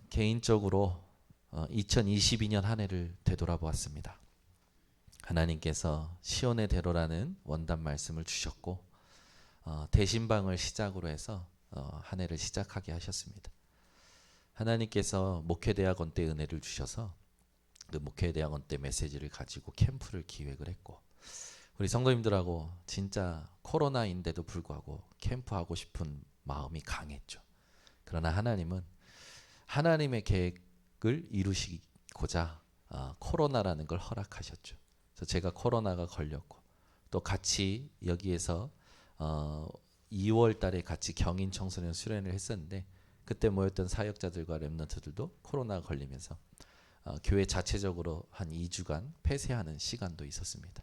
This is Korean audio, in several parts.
개인적으로 2022년 한 해를 되돌아보았습니다. 하나님께서 시온의 대로라는 원단 말씀을 주셨고 대신방을 시작으로 해서 한 해를 시작하게 하셨습니다. 하나님께서 목회대학원 때 은혜를 주셔서 그 목회대학원 때 메시지를 가지고 캠프를 기획을 했고, 우리 성도님들하고 진짜 코로나인데도 불구하고 캠프하고 싶은 마음이 강했죠. 그러나 하나님은 하나님의 계획을 이루시고자 코로나라는 걸 허락하셨죠. 그래서 제가 코로나가 걸렸고, 또 같이 여기에서 2월 달에 같이 경인 청소년 수련을 했었는데, 그때 모였던 사역자들과 렘넌트들도 코로나가 걸리면서 교회 자체적으로 한 2주간 폐쇄하는 시간도 있었습니다.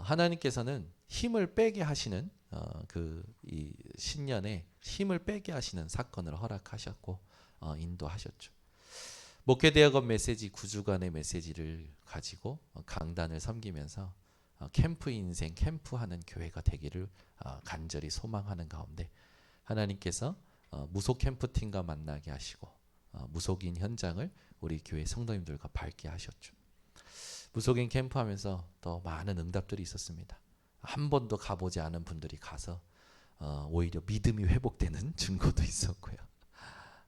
하나님께서는 힘을 빼게 하시는 이 신년에 힘을 빼게 하시는 사건을 허락하셨고 인도하셨죠. 목회대학원 메시지 9주간의 메시지를 가지고 강단을 섬기면서 캠프 인생 캠프하는 교회가 되기를 간절히 소망하는 가운데, 하나님께서 무속 캠프팀과 만나게 하시고 무속인 현장을 우리 교회 성도님들과 밟게 하셨죠. 무속인 캠프하면서 더 많은 응답들이 있었습니다. 한 번도 가보지 않은 분들이 가서 오히려 믿음이 회복되는 증거도 있었고요.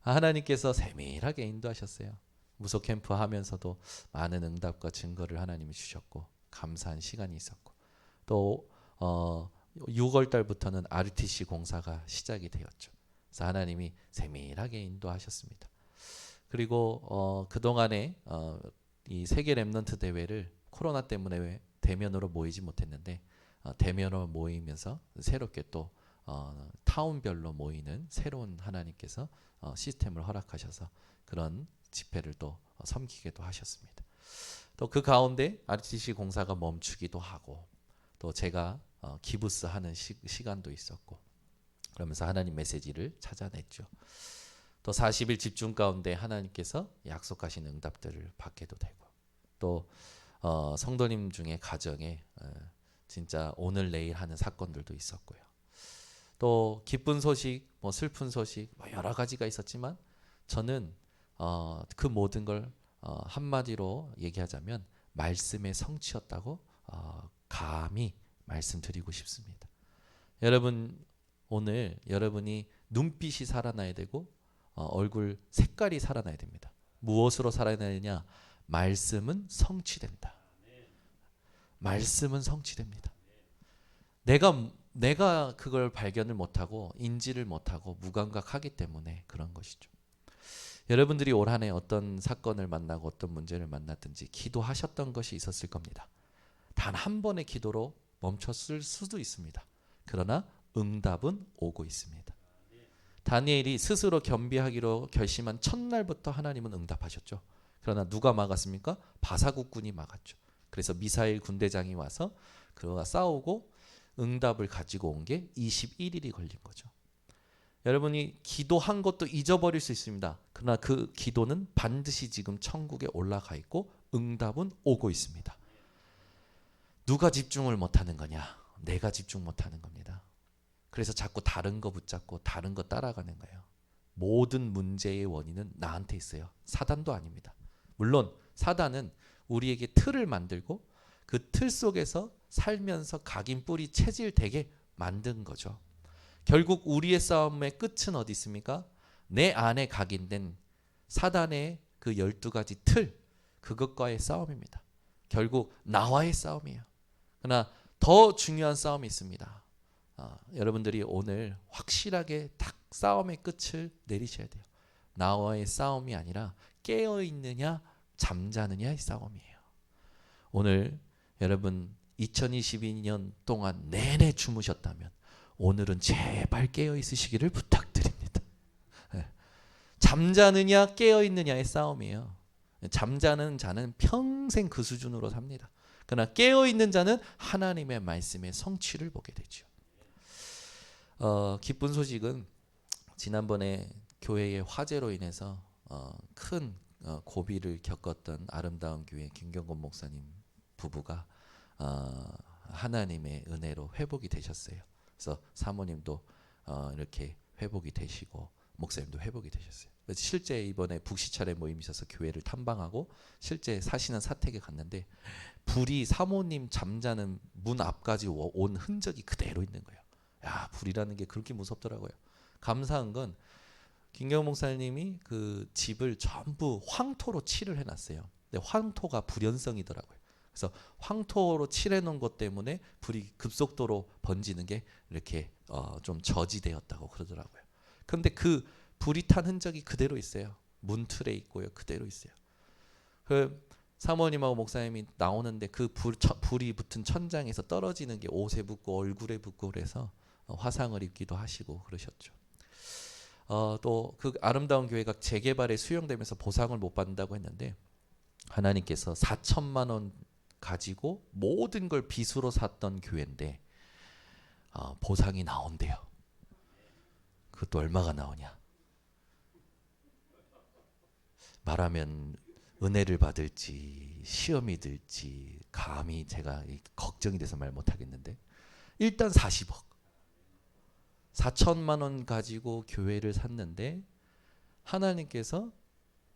하나님께서 세밀하게 인도하셨어요. 무속 캠프 하면서도 많은 응답과 증거를 하나님이 주셨고 감사한 시간이 있었고, 또 6월 달부터는 RTC 공사가 시작이 되었죠. 그래서 하나님이 세밀하게 인도하셨습니다. 그리고 그동안에 이 세계 렘넌트 대회를 코로나 때문에 대면으로 모이지 못했는데 대면으로 모이면서 새롭게 또 타운별로 모이는 새로운 하나님께서 시스템을 허락하셔서 그런 집회를 또 섬기기도 하셨습니다. 또 그 가운데 RTC 공사가 멈추기도 하고, 또 제가 기부스 하는 시간도 있었고, 그러면서 하나님 메시지를 찾아냈죠. 또 40일 집중 가운데 하나님께서 약속하신 응답들을 받게도 되고, 또 성도님 중에 가정에 진짜 오늘 내일 하는 사건들도 있었고요. 또 기쁜 소식, 뭐 슬픈 소식, 뭐 여러 가지가 있었지만 저는 그 모든 걸 한마디로 얘기하자면 말씀의 성취였다고 감히 말씀드리고 싶습니다. 여러분, 오늘 여러분이 눈빛이 살아나야 되고 얼굴 색깔이 살아나야 됩니다. 무엇으로 살아나야 되냐? 말씀은 성취된다. 말씀은 성취됩니다. 내가 그걸 발견을 못하고 인지를 못하고 무감각하기 때문에 그런 것이죠. 여러분들이 올 한 해 어떤 사건을 만나고 어떤 문제를 만났든지 기도하셨던 것이 있었을 겁니다. 단 한 번의 기도로 멈췄을 수도 있습니다. 그러나 응답은 오고 있습니다. 다니엘이 스스로 겸비하기로 결심한 첫날부터 하나님은 응답하셨죠. 그러나 누가 막았습니까? 바사국군이 막았죠. 그래서 미사일 군대장이 와서 그와 싸우고 응답을 가지고 온 게 21일이 걸린 거죠. 여러분이 기도한 것도 잊어버릴 수 있습니다. 그러나 그 기도는 반드시 지금 천국에 올라가 있고 응답은 오고 있습니다. 누가 집중을 못하는 거냐? 내가 집중 못하는 겁니다. 그래서 자꾸 다른 거 붙잡고 다른 거 따라가는 거예요. 모든 문제의 원인은 나한테 있어요. 사단도 아닙니다. 물론 사단은 우리에게 틀을 만들고 그 틀 속에서 살면서 각인 뿌리 체질 되게 만든 거죠. 결국 우리의 싸움의 끝은 어디 있습니까? 내 안에 각인된 사단의 그 12가지 틀, 그것과의 싸움입니다. 결국 나와의 싸움이에요. 그러나 더 중요한 싸움이 있습니다. 여러분들이 오늘 확실하게 딱 싸움의 끝을 내리셔야 돼요. 나와의 싸움이 아니라 깨어있느냐 잠자느냐의 싸움이에요. 오늘 여러분 2022년 동안 내내 주무셨다면 오늘은 제발 깨어있으시기를 부탁드립니다. 잠자느냐 깨어있느냐의 싸움이에요. 잠자는 자는 평생 그 수준으로 삽니다. 그러나 깨어있는 자는 하나님의 말씀의 성취를 보게 되죠. 기쁜 소식은 지난번에 교회의 화재로 인해서 큰 고비를 겪었던 아름다운 교회 김경건 목사님 부부가 하나님의 은혜로 회복이 되셨어요. 그래서 사모님도 이렇게 회복이 되시고 목사님도 회복이 되셨어요. 실제 이번에 북시찰의 모임이 있어서 교회를 탐방하고 실제 사시는 사택에 갔는데 불이 사모님 잠자는 문 앞까지 온 흔적이 그대로 있는 거예요. 야, 불이라는 게 그렇게 무섭더라고요. 감사한 건 김경호 목사님이 그 집을 전부 황토로 칠을 해놨어요. 근데 황토가 불연성이더라고요. 그래서 황토로 칠해놓은 것 때문에 불이 급속도로 번지는 게 이렇게 좀 저지되었다고 그러더라고요. 그런데 그 불이 탄 흔적이 그대로 있어요. 문틀에 있고요. 그대로 있어요. 그 사모님하고 목사님이 나오는데 그 불이 붙은 천장에서 떨어지는 게 옷에 붙고 얼굴에 붙고 그래서 화상을 입기도 하시고 그러셨죠. 또 그 아름다운 교회가 재개발에 수용되면서 보상을 못 받는다고 했는데 하나님께서 4천만 원 가지고 모든 걸 빚으로 샀던 교회인데 보상이 나온대요. 그것도 얼마가 나오냐? 말하면 은혜를 받을지 시험이 들지 감히 제가 걱정이 돼서 말 못하겠는데 일단 40억 4천만 원 가지고 교회를 샀는데 하나님께서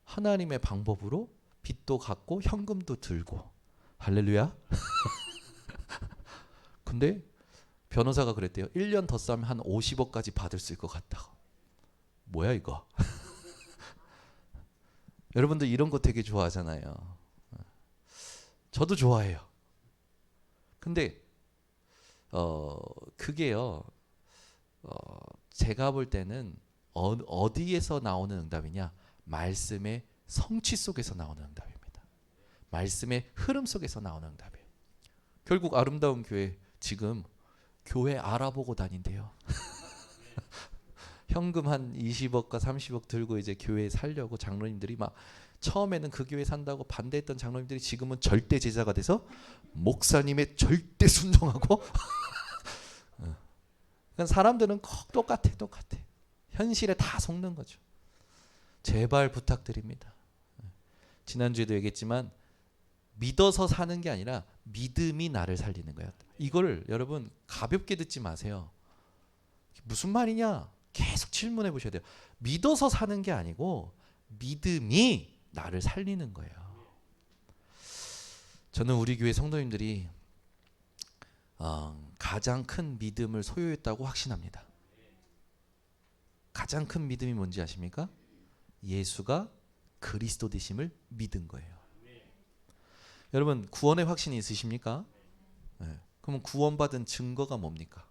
하나님의 방법으로 빚도 갚고 현금도 들고 할렐루야. 근데 변호사가 그랬대요. 1년 더 싸면 한 50억까지 받을 수 있을 것 같다고. 뭐야 이거. 여러분들 이런 거 되게 좋아하잖아요. 저도 좋아해요. 근데 그게요. 제가 볼 때는 어디에서 나오는 응답이냐? 말씀의 성취 속에서 나오는 응답입니다. 말씀의 흐름 속에서 나오는 응답이에요. 결국 아름다운 교회 지금 교회 알아보고 다닌대요. 현금 한 20억과 30억 들고 이제 교회 살려고 장로님들이 막 처음에는 그 교회 산다고 반대했던 장로님들이 지금은 절대 제자가 돼서 목사님의 절대 순종하고 그러니까 사람들은 똑같아. 현실에 다 속는 거죠. 제발 부탁드립니다. 지난주에도 얘기했지만 믿어서 사는 게 아니라 믿음이 나를 살리는 거야. 이걸 여러분 가볍게 듣지 마세요. 무슨 말이냐? 계속 질문해 보셔야 돼요. 믿어서 사는 게 아니고 믿음이 나를 살리는 거예요. 저는 우리 교회 성도님들이 가장 큰 믿음을 소유했다고 확신합니다. 가장 큰 믿음이 뭔지 아십니까? 예수가 그리스도 되심을 믿은 거예요. 여러분 구원의 확신이 있으십니까? 네. 그러면 구원받은 증거가 뭡니까?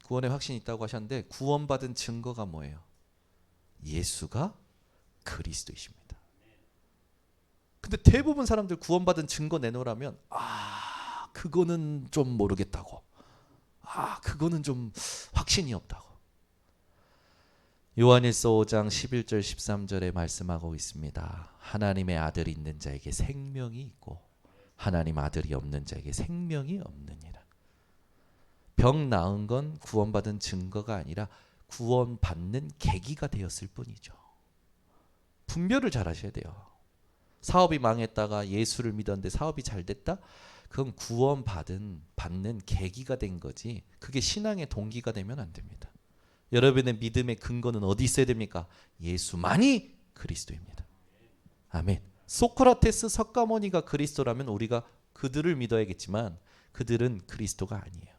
구원의 확신이 있다고 하셨는데 구원받은 증거가 뭐예요? 예수가 그리스도이십니다. 근데 대부분 사람들 구원받은 증거 내놓으라면 그거는 좀 모르겠다고. 그거는 좀 확신이 없다고. 요한일서 5장 11절 13절에 말씀하고 있습니다. 하나님의 아들이 있는 자에게 생명이 있고 하나님 아들이 없는 자에게 생명이 없느니라. 병 나은 건 구원받은 증거가 아니라 구원받는 계기가 되었을 뿐이죠. 분별을 잘 하셔야 돼요. 사업이 망했다가 예수를 믿었는데 사업이 잘 됐다? 그건 받는 계기가 된 거지 그게 신앙의 동기가 되면 안 됩니다. 여러분의 믿음의 근거는 어디 있어야 됩니까? 예수만이 그리스도입니다. 아멘. 소크라테스, 석가모니가 그리스도라면 우리가 그들을 믿어야겠지만 그들은 그리스도가 아니에요.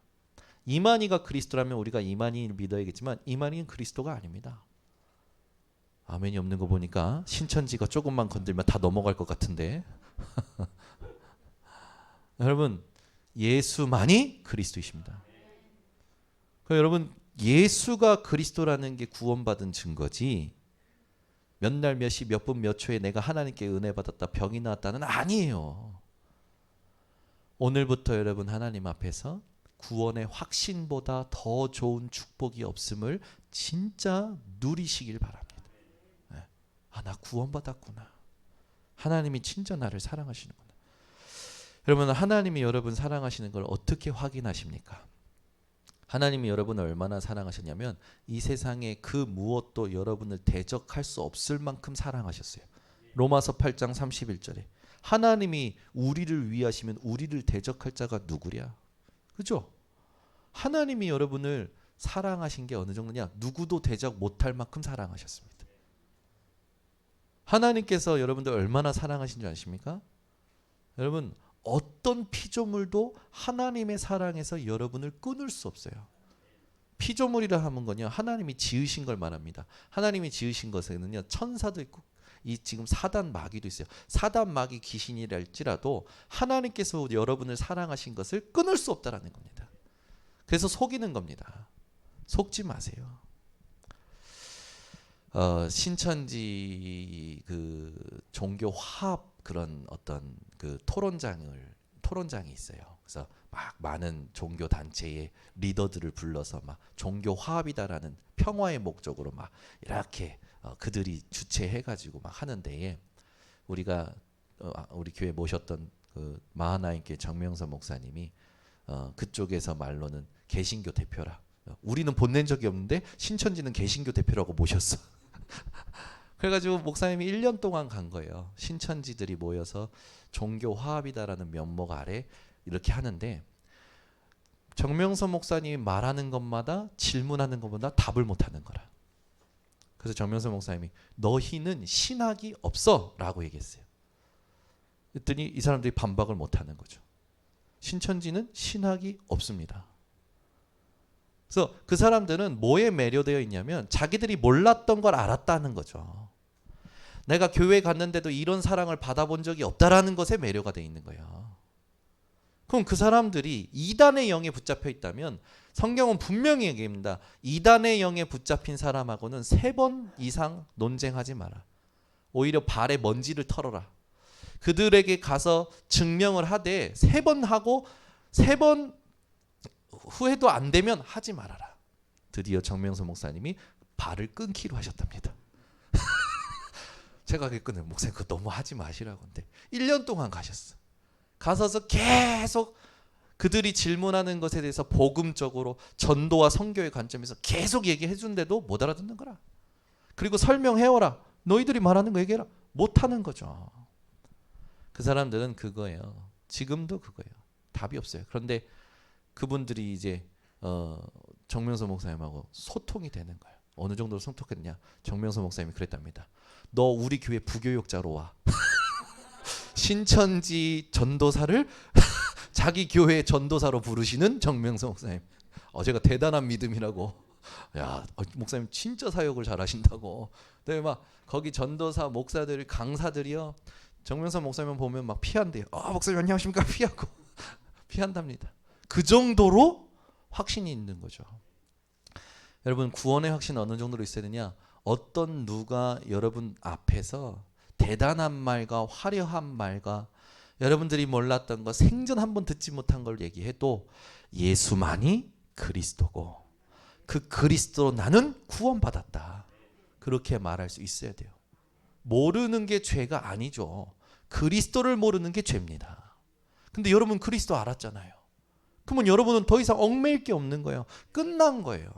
이만희가 그리스도라면 우리가 이만희를 믿어야겠지만 이만희는 그리스도가 아닙니다. 아멘이 없는 거 보니까 신천지가 조금만 건들면 다 넘어갈 것 같은데 여러분 예수만이 그리스도이십니다. 그러니까 여러분 예수가 그리스도라는 게 구원받은 증거지 몇 날 몇 시 몇 분 몇 초에 내가 하나님께 은혜 받았다 병이 나았다는 아니에요. 오늘부터 여러분 하나님 앞에서 구원의 확신보다 더 좋은 축복이 없음을 진짜 누리시길 바랍니다. 나 구원받았구나. 하나님이 진짜 나를 사랑하시는구나. 여러분 하나님이 여러분 사랑하시는 걸 어떻게 확인하십니까? 하나님이 여러분을 얼마나 사랑하셨냐면 이 세상에 그 무엇도 여러분을 대적할 수 없을 만큼 사랑하셨어요. 로마서 8장 31절에 하나님이 우리를 위하시면 우리를 대적할 자가 누구랴? 그죠? 하나님이 여러분을 사랑하신 게 어느 정도냐? 누구도 대적 못할 만큼 사랑하셨습니다. 하나님께서 여러분들 얼마나 사랑하신 줄 아십니까? 여러분, 어떤 피조물도 하나님의 사랑에서 여러분을 끊을 수 없어요. 피조물이라 하는 건요, 하나님이 지으신 걸 말합니다. 하나님이 지으신 것에는요, 천사도 있고 이 지금 사단 마귀도 있어요. 사단 마귀 귀신이랄지라도 하나님께서 여러분을 사랑하신 것을 끊을 수 없다라는 겁니다. 그래서 속이는 겁니다. 속지 마세요. 신천지 그 종교 화합 그런 어떤 그 토론장이 있어요. 그래서 막 많은 종교 단체의 리더들을 불러서 막 종교 화합이다라는 평화의 목적으로 막 이렇게 그들이 주최해가지고 막 하는데, 우리가 우리 교회 모셨던 그 마하나인교회 정명선 목사님이 그쪽에서 말로는 개신교 대표라. 우리는 본낸 적이 없는데 신천지는 개신교 대표라고 모셨어. 그래가지고 목사님이 1년 동안 간 거예요. 신천지들이 모여서 종교 화합이다라는 면목 아래 이렇게 하는데, 정명선 목사님이 말하는 것마다 질문하는 것보다 답을 못하는 거라. 그래서 정명선 목사님이 너희는 신학이 없어 라고 얘기했어요. 그랬더니 이 사람들이 반박을 못하는 거죠. 신천지는 신학이 없습니다. 그래서 그 사람들은 뭐에 매료되어 있냐면 자기들이 몰랐던 걸 알았다는 거죠. 내가 교회 갔는데도 이런 사랑을 받아본 적이 없다라는 것에 매료가 되어 있는 거예요. 그럼 그 사람들이 이단의 영에 붙잡혀 있다면 성경은 분명히 얘기합니다. 이단의 영에 붙잡힌 사람하고는 3번 이상 논쟁하지 마라. 오히려 발에 먼지를 털어라. 그들에게 가서 증명을 하되 3번 하고 3번 후회도 안 되면 하지 말아라. 드디어 정명선 목사님이 발을 끊기로 하셨답니다. 제가 그랬거든요. 목사님 그거 너무 하지 마시라고. 근데 1년 동안 가셨어. 가서서 계속 그들이 질문하는 것에 대해서 복음적으로 전도와 선교의 관점에서 계속 얘기해 준데도 못 알아듣는 거라. 그리고 설명해오라. 너희들이 말하는 거 얘기해라. 못하는 거죠. 그 사람들은 그거예요. 지금도 그거예요. 답이 없어요. 그런데 그분들이 이제 정명선 목사님하고 소통이 되는 거예요. 어느 정도로 소통했냐? 정명선 목사님이 그랬답니다. 너 우리 교회 부교육자로 와. 신천지 전도사를 자기 교회 전도사로 부르시는 정명선 목사님. 제가 대단한 믿음이라고. 야, 목사님 진짜 사역을 잘하신다고. 근데 막 거기 전도사 목사들 강사들이요. 정명선 목사님 보면 막 피한대요. 목사님 안녕하십니까? 피하고 피한답니다. 그 정도로 확신이 있는 거죠. 여러분, 구원의 확신은 어느 정도로 있어야 되냐? 어떤 누가 여러분 앞에서 대단한 말과 화려한 말과 여러분들이 몰랐던 거, 생전 한번 듣지 못한 걸 얘기해도 예수만이 그리스도고 그 그리스도로 나는 구원받았다. 그렇게 말할 수 있어야 돼요. 모르는 게 죄가 아니죠. 그리스도를 모르는 게 죄입니다. 근데 여러분 그리스도 알았잖아요. 그러면 여러분은 더 이상 얽매일 게 없는 거예요. 끝난 거예요.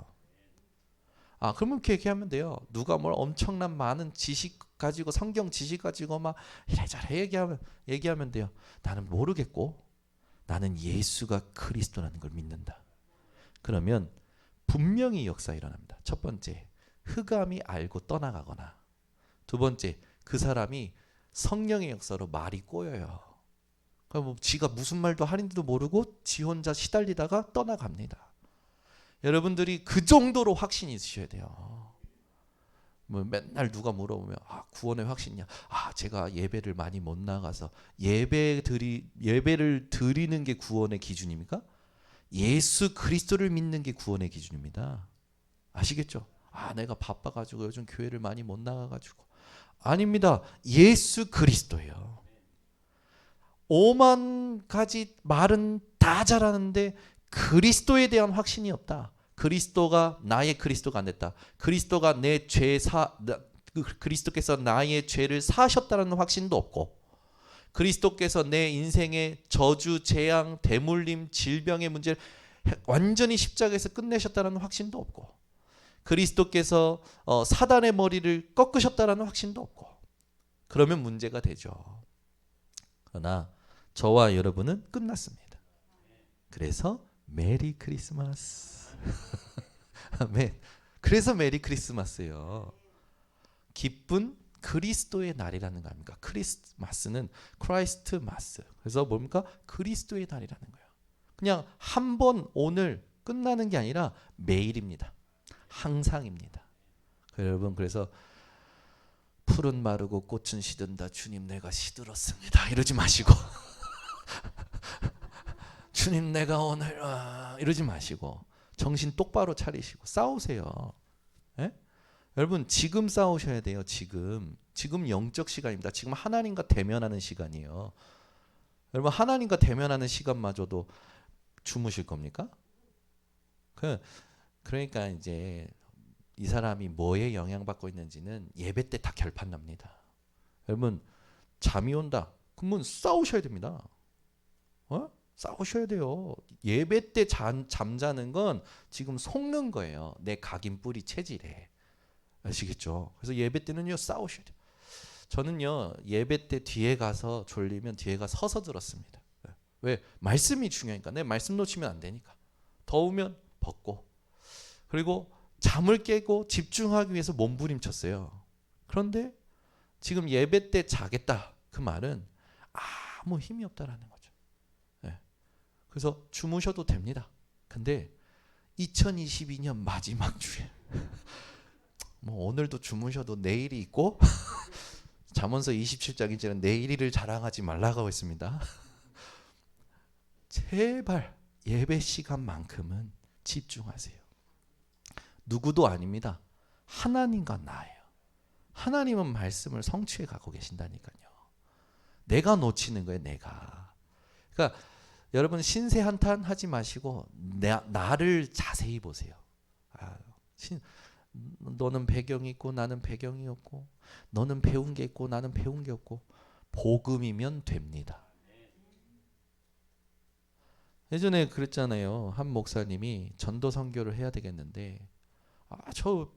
그러면 이렇게 얘기하면 돼요. 누가 뭘 엄청난 많은 지식 가지고 성경 지식 가지고 막 이래저래 얘기하면 돼요. 나는 모르겠고 나는 예수가 그리스도라는 걸 믿는다. 그러면 분명히 역사 일어납니다. 첫 번째, 흑암이 알고 떠나가거나, 두 번째, 그 사람이 성령의 역사로 말이 꼬여요. 그럼 지가 무슨 말도 하는지도 모르고 지 혼자 시달리다가 떠나갑니다. 여러분들이 그 정도로 확신이 있으셔야 돼요. 뭐 맨날 누가 물어보면 구원의 확신이냐? 제가 예배를 많이 못 나가서. 예배를 드리는 게 구원의 기준입니까? 예수 그리스도를 믿는 게 구원의 기준입니다. 아시겠죠? 내가 바빠가지고 요즘 교회를 많이 못 나가가지고. 아닙니다. 예수 그리스도예요. 5만 가지 말은 다 잘하는데 그리스도에 대한 확신이 없다. 그리스도가 나의 그리스도가 안 됐다. 그리스도가 내 그리스도께서 나의 죄를 사하셨다는 확신도 없고, 그리스도께서 내 인생의 저주, 재앙, 대물림, 질병의 문제를 완전히 십자가에서 끝내셨다는 확신도 없고, 그리스도께서 사단의 머리를 꺾으셨다는 확신도 없고, 그러면 문제가 되죠. 그러나 저와 여러분은 끝났습니다. 그래서 메리 크리스마스. 아멘. 그래서 메리 크리스마스예요. 기쁜 그리스도의 날이라는 거 아닙니까? 크리스마스는 크라이스트 마스. 그래서 뭡니까? 그리스도의 날이라는 거예요. 그냥 한 번 오늘 끝나는 게 아니라 매일입니다. 항상입니다. 여러분, 그래서 풀은 마르고 꽃은 시든다. 주님 내가 시들었습니다. 이러지 마시고 주님 내가 오늘 이러지 마시고 정신 똑바로 차리시고 싸우세요. 예? 여러분 지금 싸우셔야 돼요. 지금 영적 시간입니다. 지금 하나님과 대면하는 시간이에요. 여러분 하나님과 대면하는 시간마저도 주무실 겁니까? 그러니까 이제 이 사람이 뭐에 영향받고 있는지는 예배 때 다 결판납니다. 여러분 잠이 온다. 그러면 싸우셔야 됩니다. 싸우셔야 돼요. 예배 때 잠자는 건 지금 속는 거예요. 내 각인뿌리 체질에. 아시겠죠? 그래서 예배 때는요 싸우셔야 돼요. 저는요 예배 때 뒤에 가서 졸리면 뒤에 가 서서 들었습니다. 왜? 말씀이 중요하니까. 내 말씀 놓치면 안 되니까. 더우면 벗고. 그리고 잠을 깨고 집중하기 위해서 몸부림쳤어요. 그런데 지금 예배 때 자겠다. 그 말은 아무 힘이 없다라는 거죠. 네. 그래서 주무셔도 됩니다. 근데 2022년 마지막 주에 뭐 오늘도 주무셔도 내일이 있고 잠언서 27장인지는 내일을 자랑하지 말라고 했습니다. 제발 예배 시간만큼은 집중하세요. 누구도 아닙니다. 하나님과 나예요. 하나님은 말씀을 성취해 가고 계신다니까요. 내가 놓치는 거예요. 내가. 그러니까 여러분 신세 한탄 하지 마시고 나를 자세히 보세요. 너는 배경이 있고 나는 배경이 없고 너는 배운 게 있고 나는 배운 게 없고 복음이면 됩니다. 예전에 그랬잖아요. 한 목사님이 전도 선교를 해야 되겠는데 저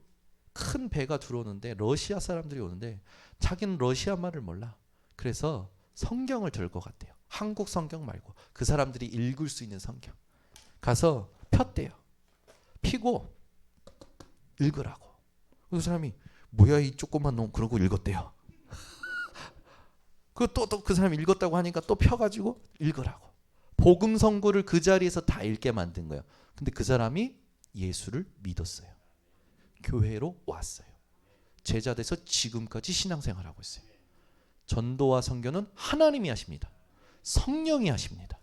큰 배가 들어오는데 러시아 사람들이 오는데 자기는 러시아 말을 몰라. 그래서 성경을 들고 갔대요. 한국 성경 말고 그 사람들이 읽을 수 있는 성경. 가서 폈대요. 피고 읽으라고. 그 사람이 뭐야 이 조그만 놈 그러고 읽었대요. 또 그 사람이 읽었다고 하니까 또 펴가지고 읽으라고. 복음 선고를 그 자리에서 다 읽게 만든 거예요. 근데 그 사람이 예수를 믿었어요. 교회로 왔어요. 제자 돼서 지금까지 신앙생활하고 있어요. 전도와 선교는 하나님이 하십니다. 성령이 하십니다.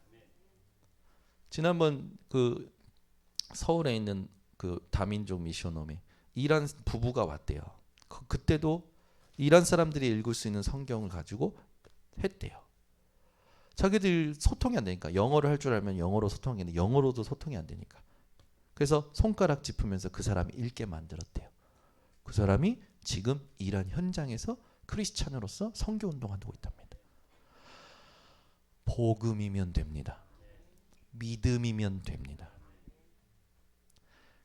지난번 그 서울에 있는 그 다민족 미션홈에 이란 부부가 왔대요. 그때도 이란 사람들이 읽을 수 있는 성경을 가지고 했대요. 자기들 소통이 안 되니까 영어를 할 줄 알면 영어로 소통했는데 영어로도 소통이 안 되니까. 그래서 손가락 짚으면서 그 사람이 읽게 만들었대요. 그 사람이 지금 이란 현장에서 크리스찬으로서 선교 운동하고 있답니다. 복음이면 됩니다. 믿음이면 됩니다.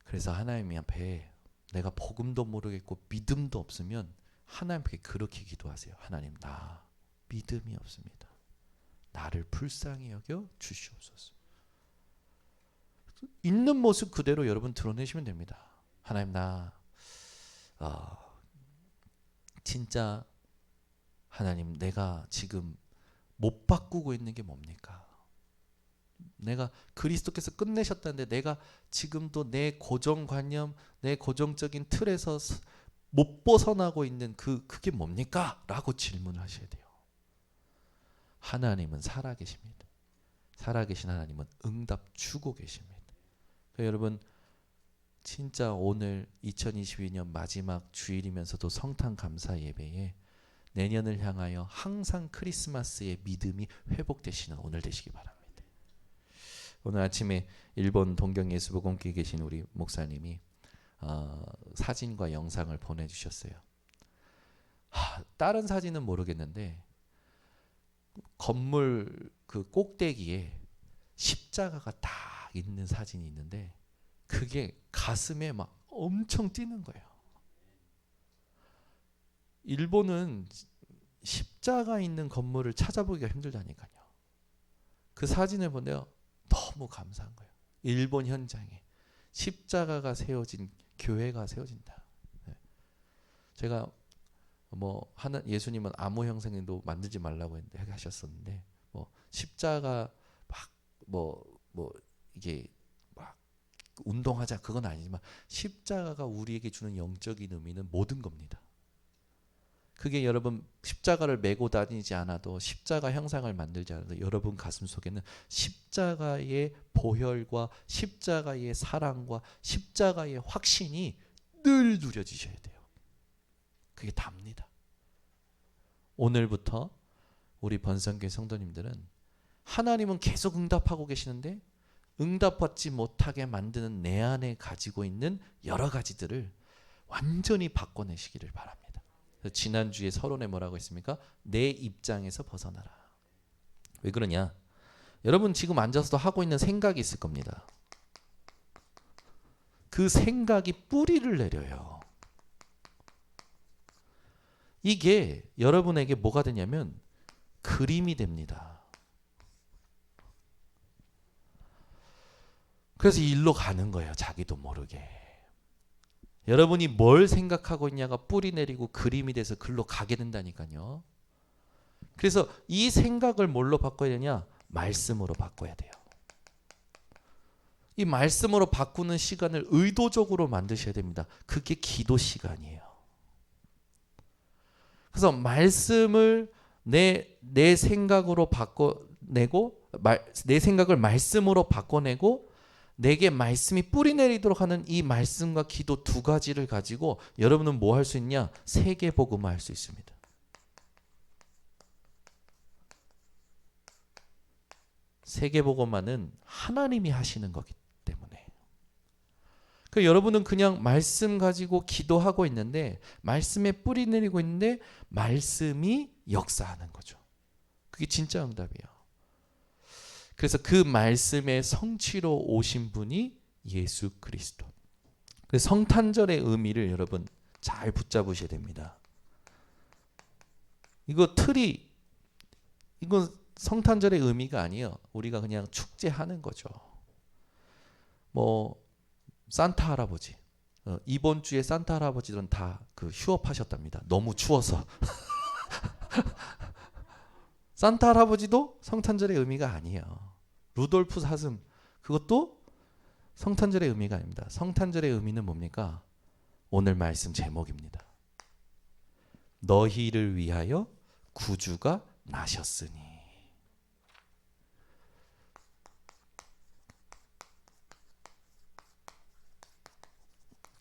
그래서 하나님 앞에 내가 복음도 모르겠고 믿음도 없으면 하나님께 그렇게 기도하세요. 하나님 나 믿음이 없습니다. 나를 불쌍히 여겨 주시옵소서. 있는 모습 그대로 여러분 드러내시면 됩니다. 하나님 나 진짜 하나님 내가 지금 못 바꾸고 있는 게 뭡니까? 내가 그리스도께서 끝내셨다는데 내가 지금도 내 고정관념, 내 고정적인 틀에서 못 벗어나고 있는 그게 뭡니까? 라고 질문하셔야 돼요. 하나님은 살아계십니다. 살아계신 하나님은 응답 주고 계십니다. 그러니까 여러분 진짜 오늘 2022년 마지막 주일이면서도 성탄 감사 예배에 내년을 향하여 항상 크리스마스의 믿음이 회복되시는 오늘 되시기 바랍니다. 오늘 아침에 일본 동경 예수복음교회에 계신 우리 목사님이 사진과 영상을 보내주셨어요. 다른 사진은 모르겠는데 건물 그 꼭대기에 십자가가 딱 있는 사진이 있는데 그게 가슴에 막 엄청 뛰는 거예요. 일본은 십자가 있는 건물을 찾아보기가 힘들다니까요. 그 사진을 보내요. 너무 감사한 거예요. 일본 현장에 십자가가 세워진 교회가 세워진다. 네. 제가 뭐 하는 예수님은 아무 형상도 만들지 말라고 했는데 하셨었는데 뭐 십자가 막 뭐 이게 막 운동하자 그건 아니지만 십자가가 우리에게 주는 영적인 의미는 모든 겁니다. 그게 여러분 십자가를 메고 다니지 않아도 십자가 형상을 만들지 않아도 여러분 가슴 속에는 십자가의 보혈과 십자가의 사랑과 십자가의 확신이 늘 누려지셔야 돼요. 그게 답니다. 오늘부터 우리 번성교회 성도님들은 하나님은 계속 응답하고 계시는데 응답받지 못하게 만드는 내 안에 가지고 있는 여러 가지들을 완전히 바꿔내시기를 바랍니다. 지난주에 서론에 뭐라고 했습니까? 내 입장에서 벗어나라. 왜 그러냐? 여러분 지금 앉아서도 하고 있는 생각이 있을 겁니다. 그 생각이 뿌리를 내려요. 이게 여러분에게 뭐가 되냐면 그림이 됩니다. 그래서 일로 가는 거예요. 자기도 모르게. 여러분이 뭘 생각하고 있냐가 뿌리 내리고 그림이 돼서 글로 가게 된다니까요. 그래서 이 생각을 뭘로 바꿔야 되냐? 말씀으로 바꿔야 돼요. 이 말씀으로 바꾸는 시간을 의도적으로 만드셔야 됩니다. 그게 기도 시간이에요. 그래서 말씀을 내 생각으로 바꿔내고 내 생각을 말씀으로 바꿔내고 내게 말씀이 뿌리 내리도록 하는 이 말씀과 기도 두 가지를 가지고 여러분은 뭐 할 수 있냐? 세계복음화 할 수 있습니다. 세계복음화는 하나님이 하시는 거기 때문에. 그 여러분은 그냥 말씀 가지고 기도하고 있는데 말씀에 뿌리 내리고 있는데 말씀이 역사하는 거죠. 그게 진짜 응답이에요. 그래서 그 말씀의 성취로 오신 분이 예수 그리스도. 그래서 성탄절의 의미를 여러분 잘 붙잡으셔야 됩니다. 이건 성탄절의 의미가 아니에요. 우리가 그냥 축제하는 거죠. 뭐 산타 할아버지 이번 주에 산타 할아버지들은 다 휴업하셨답니다. 너무 추워서. 산타 할아버지도 성탄절의 의미가 아니에요. 루돌프 사슴 그것도 성탄절의 의미가 아닙니다. 성탄절의 의미는 뭡니까? 오늘 말씀 제목입니다. 너희를 위하여 구주가 나셨으니.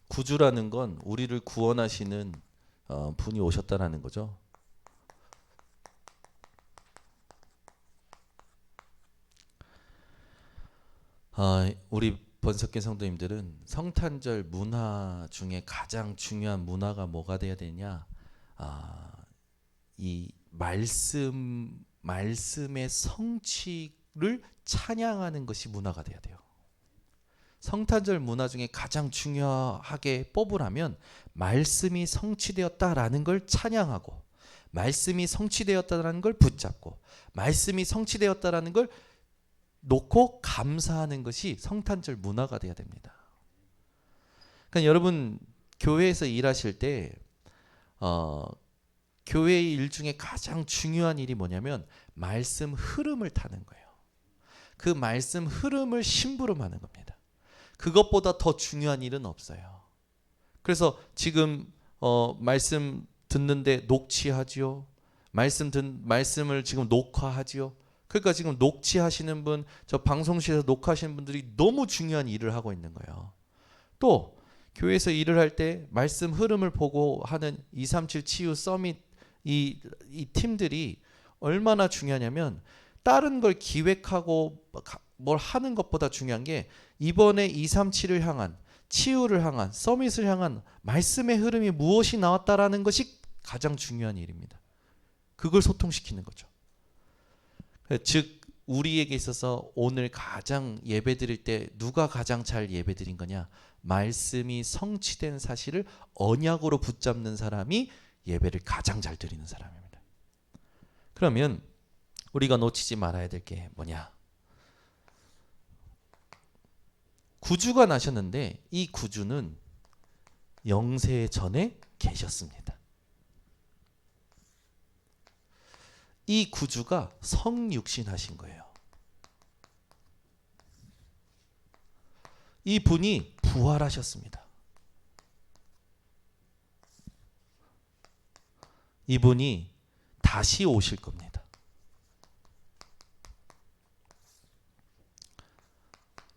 구주라는 건 우리를 구원하시는 분이 오셨다라는 거죠. 우리 번석계 성도님들은 성탄절 문화 중에 가장 중요한 문화가 뭐가 돼야 되냐? 이 말씀의 성취를 찬양하는 것이 문화가 돼야 돼요. 성탄절 문화 중에 가장 중요하게 뽑으라면 말씀이 성취되었다라는 걸 찬양하고 말씀이 성취되었다라는 걸 붙잡고 말씀이 성취되었다라는 걸 놓고 감사하는 것이 성탄절 문화가 돼야 됩니다. 그러니까 여러분 교회에서 일하실 때 교회의 일 중에 가장 중요한 일이 뭐냐면 말씀 흐름을 타는 거예요. 그 말씀 흐름을 심부름하는 겁니다. 그것보다 더 중요한 일은 없어요. 그래서 지금 말씀 듣는데 녹취하지요. 말씀을 지금 녹화하지요. 그러니까 지금 녹취하시는 분, 저 방송실에서 녹화하시는 분들이 너무 중요한 일을 하고 있는 거예요. 또 교회에서 일을 할 때 말씀 흐름을 보고 하는 237 치유 서밋 이 팀들이 얼마나 중요하냐면 다른 걸 기획하고 뭘 하는 것보다 중요한 게 이번에 237을 향한 치유를 향한 서밋을 향한 말씀의 흐름이 무엇이 나왔다라는 것이 가장 중요한 일입니다. 그걸 소통시키는 거죠. 즉 우리에게 있어서 오늘 가장 예배드릴 때 누가 가장 잘 예배드린 거냐? 말씀이 성취된 사실을 언약으로 붙잡는 사람이 예배를 가장 잘 드리는 사람입니다. 그러면 우리가 놓치지 말아야 될 게 뭐냐? 구주가 나셨는데 이 구주는 영세 전에 계셨습니다. 이 구주가 성육신하신 거예요. 이 분이 부활하셨습니다. 이분이 다시 오실 겁니다.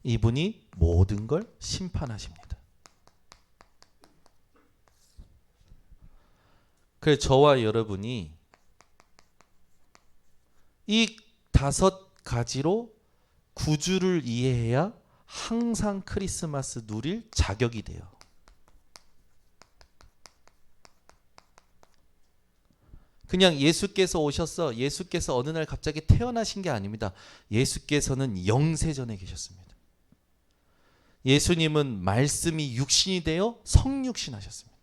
이분이 모든 걸 심판하십니다. 그래서 저와 여러분이 이 5가지로 구주를 이해해야 항상 크리스마스 누릴 자격이 돼요. 그냥 예수께서 오셔서 예수께서 어느 날 갑자기 태어나신 게 아닙니다. 예수께서는 영세전에 계셨습니다. 예수님은 말씀이 육신이 되어 성육신하셨습니다.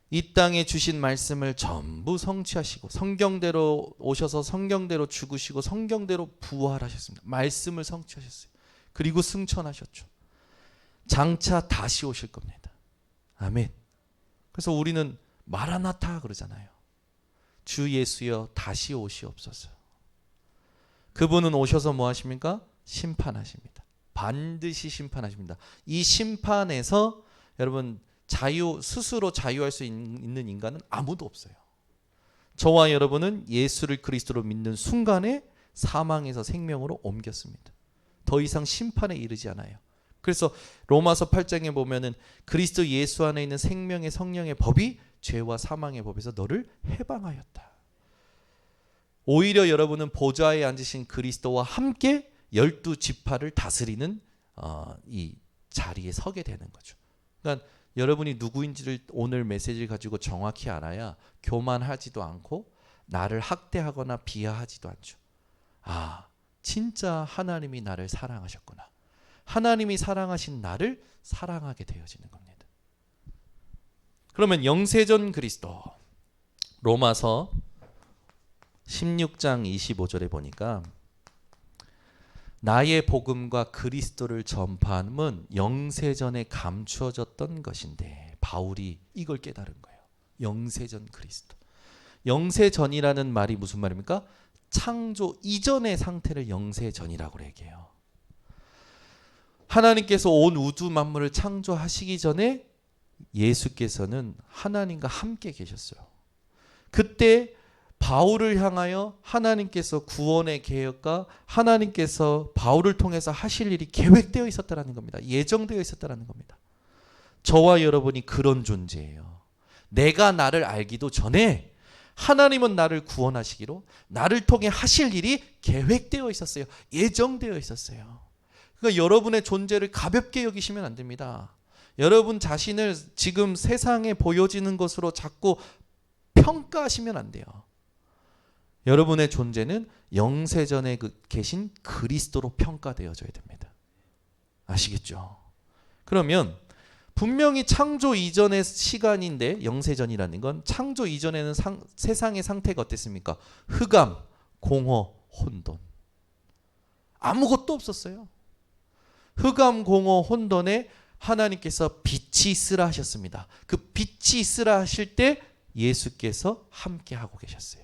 이 땅에 주신 말씀을 전부 성취하시고 성경대로 오셔서 성경대로 죽으시고 성경대로 부활하셨습니다. 말씀을 성취하셨어요. 그리고 승천하셨죠. 장차 다시 오실 겁니다. 아멘. 그래서 우리는 마라나타 그러잖아요. 주 예수여 다시 오시옵소서. 그분은 오셔서 뭐 하십니까? 심판하십니다. 반드시 심판하십니다. 이 심판에서 여러분 스스로 자유할 수 있는 인간은 아무도 없어요. 저와 여러분은 예수를 그리스도로 믿는 순간에 사망에서 생명으로 옮겼습니다. 더 이상 심판에 이르지 않아요. 그래서 로마서 8장에 보면은 그리스도 예수 안에 있는 생명의 성령의 법이 죄와 사망의 법에서 너를 해방하였다. 오히려 여러분은 보좌에 앉으신 그리스도와 함께 12지파를 다스리는 이 자리에 서게 되는 거죠. 그러니까 여러분이 누구인지를 오늘 메시지를 가지고 정확히 알아야 교만하지도 않고 나를 학대하거나 비하하지도 않죠. 아, 진짜 하나님이 나를 사랑하셨구나. 하나님이 사랑하신 나를 사랑하게 되어지는 겁니다. 그러면 영세전 그리스도 로마서 16장 25절에 보니까 나의 복음과 그리스도를 전파함은 영세전에 감추어졌던 것인데 바울이 이걸 깨달은 거예요. 영세전 그리스도. 영세전이라는 말이 무슨 말입니까? 창조 이전의 상태를 영세전이라고 얘기해요. 하나님께서 온 우주 만물을 창조하시기 전에 예수께서는 하나님과 함께 계셨어요. 그때 바울을 향하여 하나님께서 구원의 계획과 하나님께서 바울을 통해서 하실 일이 계획되어 있었다는 겁니다. 예정되어 있었다는 겁니다. 저와 여러분이 그런 존재예요. 내가 나를 알기도 전에 하나님은 나를 구원하시기로 나를 통해 하실 일이 계획되어 있었어요. 예정되어 있었어요. 그러니까 여러분의 존재를 가볍게 여기시면 안 됩니다. 여러분 자신을 지금 세상에 보여지는 것으로 자꾸 평가하시면 안 돼요. 여러분의 존재는 영세전에 계신 그리스도로 평가되어져야 됩니다. 아시겠죠? 그러면 분명히 창조 이전의 시간인데 영세전이라는 건 창조 이전에는 세상의 상태가 어땠습니까? 흑암, 공허, 혼돈. 아무것도 없었어요. 흑암, 공허, 혼돈에 하나님께서 빛이 있으라 하셨습니다. 그 빛이 있으라 하실 때 예수께서 함께 하고 계셨어요.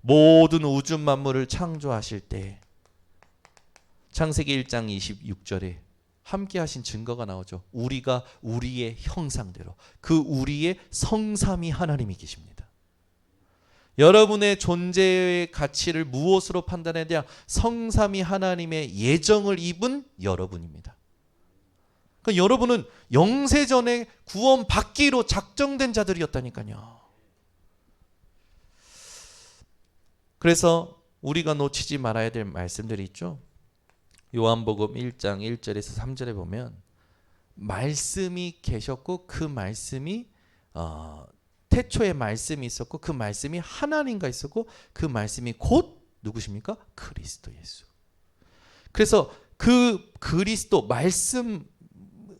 모든 우주 만물을 창조하실 때 창세기 1장 26절에 함께 하신 증거가 나오죠. 우리가 우리의 형상대로 그 우리의 성삼위 하나님이 계십니다. 여러분의 존재의 가치를 무엇으로 판단해야 되냐? 성삼위 하나님의 예정을 입은 여러분입니다. 그러니까 여러분은 영세전에 구원받기로 작정된 자들이었다니까요. 그래서 우리가 놓치지 말아야 될 말씀들이 있죠. 요한복음 1장 1절에서 3절에 보면 말씀이 계셨고 그 말씀이 태초에 말씀이 있었고 그 말씀이 하나님과 있었고 그 말씀이 곧 누구십니까? 그리스도 예수. 그래서 그 그리스도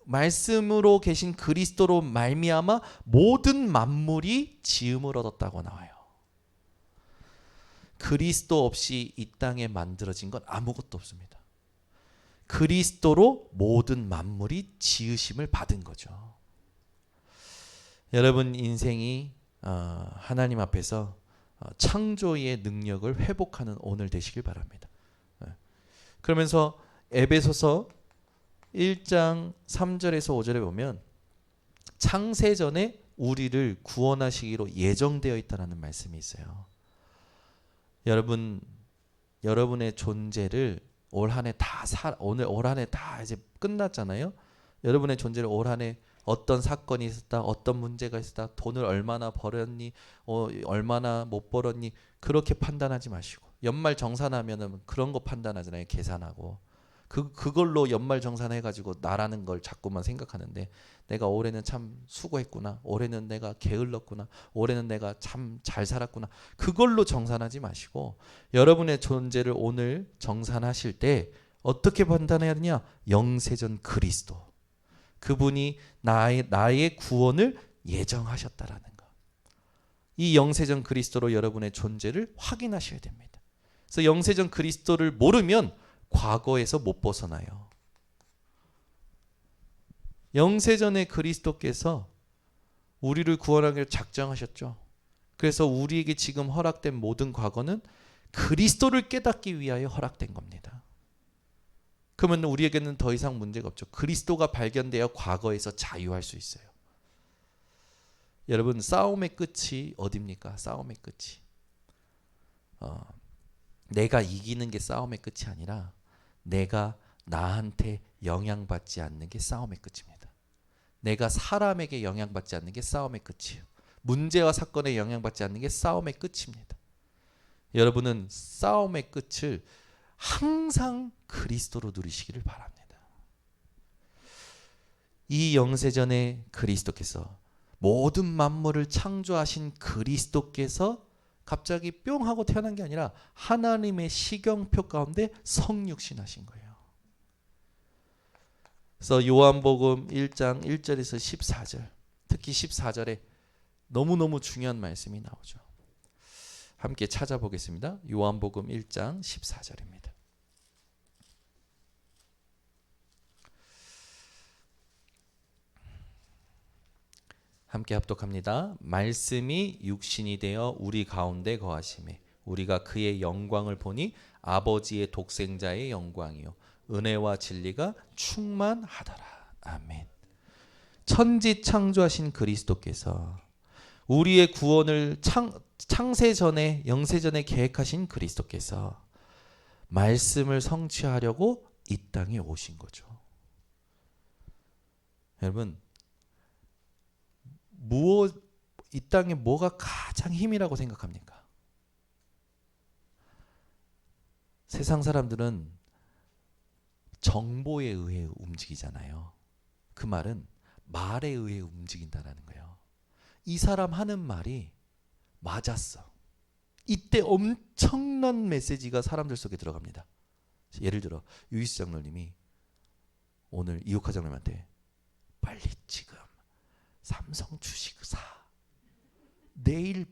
말씀으로 계신 그리스도로 말미암아 모든 만물이 지음을 얻었다고 나와요. 그리스도 없이 이 땅에 만들어진 건 아무것도 없습니다. 그리스도로 모든 만물이 지으심을 받은 거죠. 여러분 인생이 하나님 앞에서 창조의 능력을 회복하는 오늘 되시길 바랍니다. 그러면서 에베소서 1장 3절에서 5절에 보면 창세전에 우리를 구원하시기로 예정되어 있다라는 말씀이 있어요. 여러분의 존재를 올 한 해 오늘 올 한 해 다 이제 끝났잖아요. 여러분의 존재를 올 한 해 어떤 사건이 있었다, 어떤 문제가 있었다, 돈을 얼마나 벌었니, 얼마나 못 벌었니, 그렇게 판단하지 마시고, 연말 정산하면은 그런 거 판단하잖아요. 계산하고 그걸로 연말 정산해가지고 나라는 걸 자꾸만 생각하는데, 내가 올해는 참 수고했구나, 올해는 내가 게을렀구나, 올해는 내가 참 잘 살았구나, 그걸로 정산하지 마시고 여러분의 존재를 오늘 정산하실 때 어떻게 판단해야 되냐? 영세전 그리스도, 그분이 나의 구원을 예정하셨다라는 거. 이 영세전 그리스도로 여러분의 존재를 확인하셔야 됩니다. 그래서 영세전 그리스도를 모르면 과거에서 못 벗어나요. 영세전의 그리스도께서 우리를 구원하기를 작정하셨죠. 그래서 우리에게 지금 허락된 모든 과거는 그리스도를 깨닫기 위하여 허락된 겁니다. 그러면 우리에게는 더 이상 문제가 없죠. 그리스도가 발견되어 과거에서 자유할 수 있어요. 여러분, 싸움의 끝이 어디입니까? 싸움의 끝이 내가 이기는 게 싸움의 끝이 아니라 내가 나한테 영향받지 않는 게 싸움의 끝입니다. 내가 사람에게 영향받지 않는 게 싸움의 끝이에요. 문제와 사건에 영향받지 않는 게 싸움의 끝입니다. 여러분은 싸움의 끝을 항상 그리스도로 누리시기를 바랍니다. 이 영세전에 그리스도께서 모든 만물을 창조하신 그리스도께서 갑자기 뿅 하고 태어난 게 아니라 하나님의 시경표 가운데 성육신하신 거예요. 그래서 요한복음 1장 1절에서 14절, 특히 14절에 너무너무 중요한 말씀이 나오죠. 함께 찾아보겠습니다. 요한복음 1장 14절입니다. 함께 합독합니다. 말씀이 육신이 되어 우리 가운데 거하심에 우리가 그의 영광을 보니 아버지의 독생자의 영광이요 은혜와 진리가 충만하더라. 아멘. 천지 창조하신 그리스도께서 우리의 구원을 창세전에 영세전에 계획하신 그리스도께서 말씀을 성취하려고 이 땅에 오신 거죠. 여러분, 이 땅에 뭐가 가장 힘이라고 생각합니까? 세상 사람들은 정보에 의해 움직이잖아요. 그 말은 말에 의해 움직인다는 거예요. 이 사람 하는 말이 맞았어. 이때 엄청난 메시지가 사람들 속에 들어갑니다. 예를 들어 유이스 장로님이 오늘 이호카 장로님한테 빨리 지금 삼성 주식 사, 내일